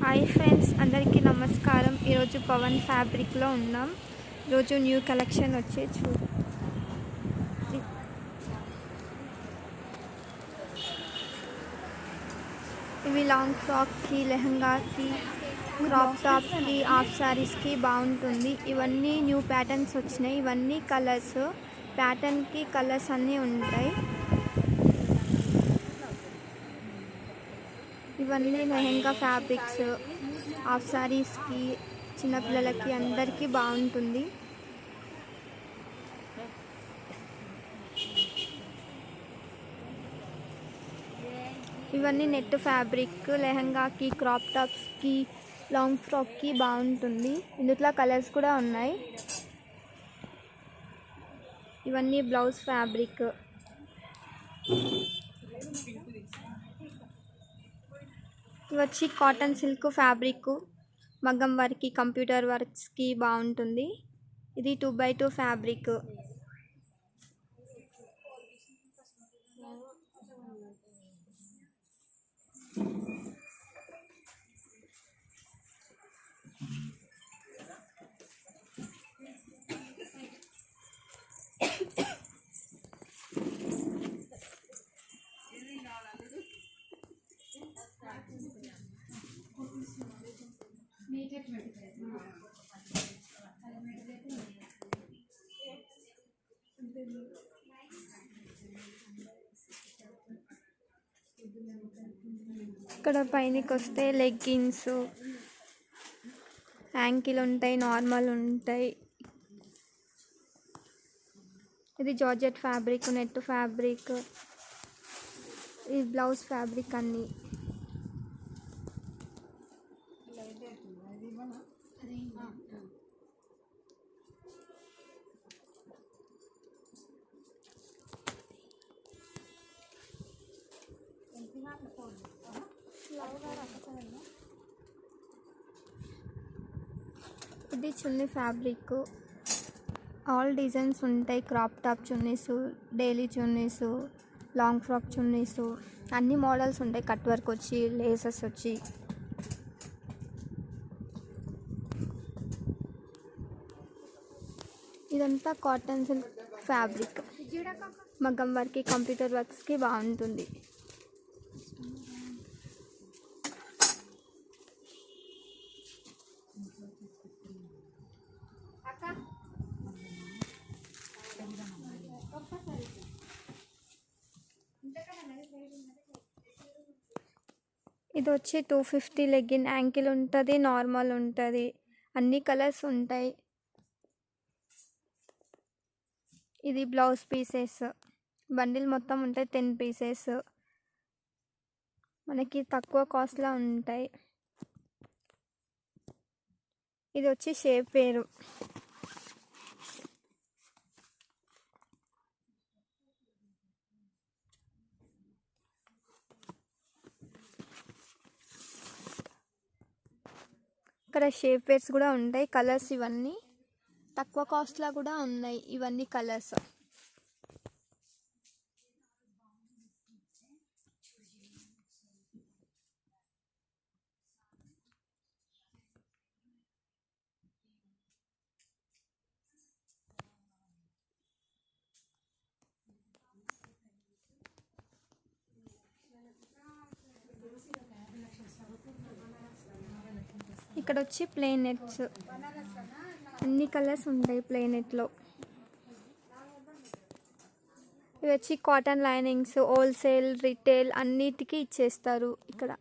Hi friends, అందరికీ నమస్కారం. ఈరోజు పవన్ ఫ్యాబ్రిక్లో ఉన్నాం. ఈరోజు న్యూ కలెక్షన్ వచ్చి ఇవి లాంగ్ ఫ్రాక్కి, లెహంగాకి, క్రాప్ టాప్కి, హాఫ్ శారీస్కి బాగుంటుంది. ఇవన్నీ న్యూ ప్యాటర్న్స్ వచ్చినాయి. ఇవన్నీ కలర్స్, ప్యాటర్న్కి కలర్స్ అన్నీ ఉంటాయి. ఇవన్నీ లెహంగా ఫ్యాబ్రిక్స్, హాఫ్ శారీస్కి, చిన్నపిల్లలకి అందరికీ బాగుంటుంది. ఇవన్నీ నెట్ ఫ్యాబ్రిక్, లెహంగాకి, క్రాప్ టాప్స్కి, లాంగ్ ఫ్రాక్కి బాగుంటుంది. ఇందులో కలర్స్ కూడా ఉన్నాయి. ఇవన్నీ బ్లౌజ్ ఫ్యాబ్రిక్. ఇవి వచ్చి కాటన్ సిల్క్ ఫ్యాబ్రిక్, మగ్గం వర్క్కి, కంప్యూటర్ వర్క్స్కి బాగుంటుంది. ఇది 2x2 ఫ్యాబ్రిక్. ఇక్కడ పైనకి వస్తే లెగ్గిన్స్, యాంకిల్ ఉంటాయి, నార్మల్ ఉంటాయి. ఇది జార్జెట్ ఫ్యాబ్రిక్, నెట్ ఫ్యాబ్రిక్, ఇది బ్లౌజ్ ఫ్యాబ్రిక్ అన్నీ. ఇది చున్నీ ఫ్యాబ్రిక్. ఆల్ డిజైన్స్ ఉంటాయి. Crop top chunnis, daily chunnis, long frock chunnis, అన్ని మోడల్స్ ఉంటాయి. కట్ వర్క్ వచ్చి, లేసెస్ వచ్చి. ఇదంతా కాటన్ సిల్క్ ఫ్యాబ్రిక్, మగ్గం వర్క్కి, కంప్యూటర్ వర్క్స్కి బాగుంటుంది. ఇది వచ్చి 250 లెగ్గిన్. యాంకిల్ ఉంటుంది, నార్మల్ ఉంటుంది, అన్ని కలర్స్ ఉంటాయి. ఇది బ్లౌజ్ పీసెస్. బండిల్ మొత్తం ఉంటాయి 10 పీసెస్. మనకి తక్కువ కాస్ట్లో ఉంటాయి. ఇది వచ్చి షేప్ వేరు. ఇక్కడ షేప్ వేర్స్ కూడా ఉంటాయి. కలర్స్ ఇవన్నీ తక్కువ కాస్ట్లో కూడా ఉన్నాయి. ఇవన్నీ కలర్స్. ఇక్కడ వచ్చి ప్లెయిన్ నెట్స్, అన్ని కలర్స్ ఉంటాయి ప్లెయిన్ నెట్లో. ఇవి వచ్చి కాటన్ లైనింగ్స్, హోల్సేల్, రిటైల్ అన్నిటికీ ఇచ్చేస్తారు ఇక్కడ.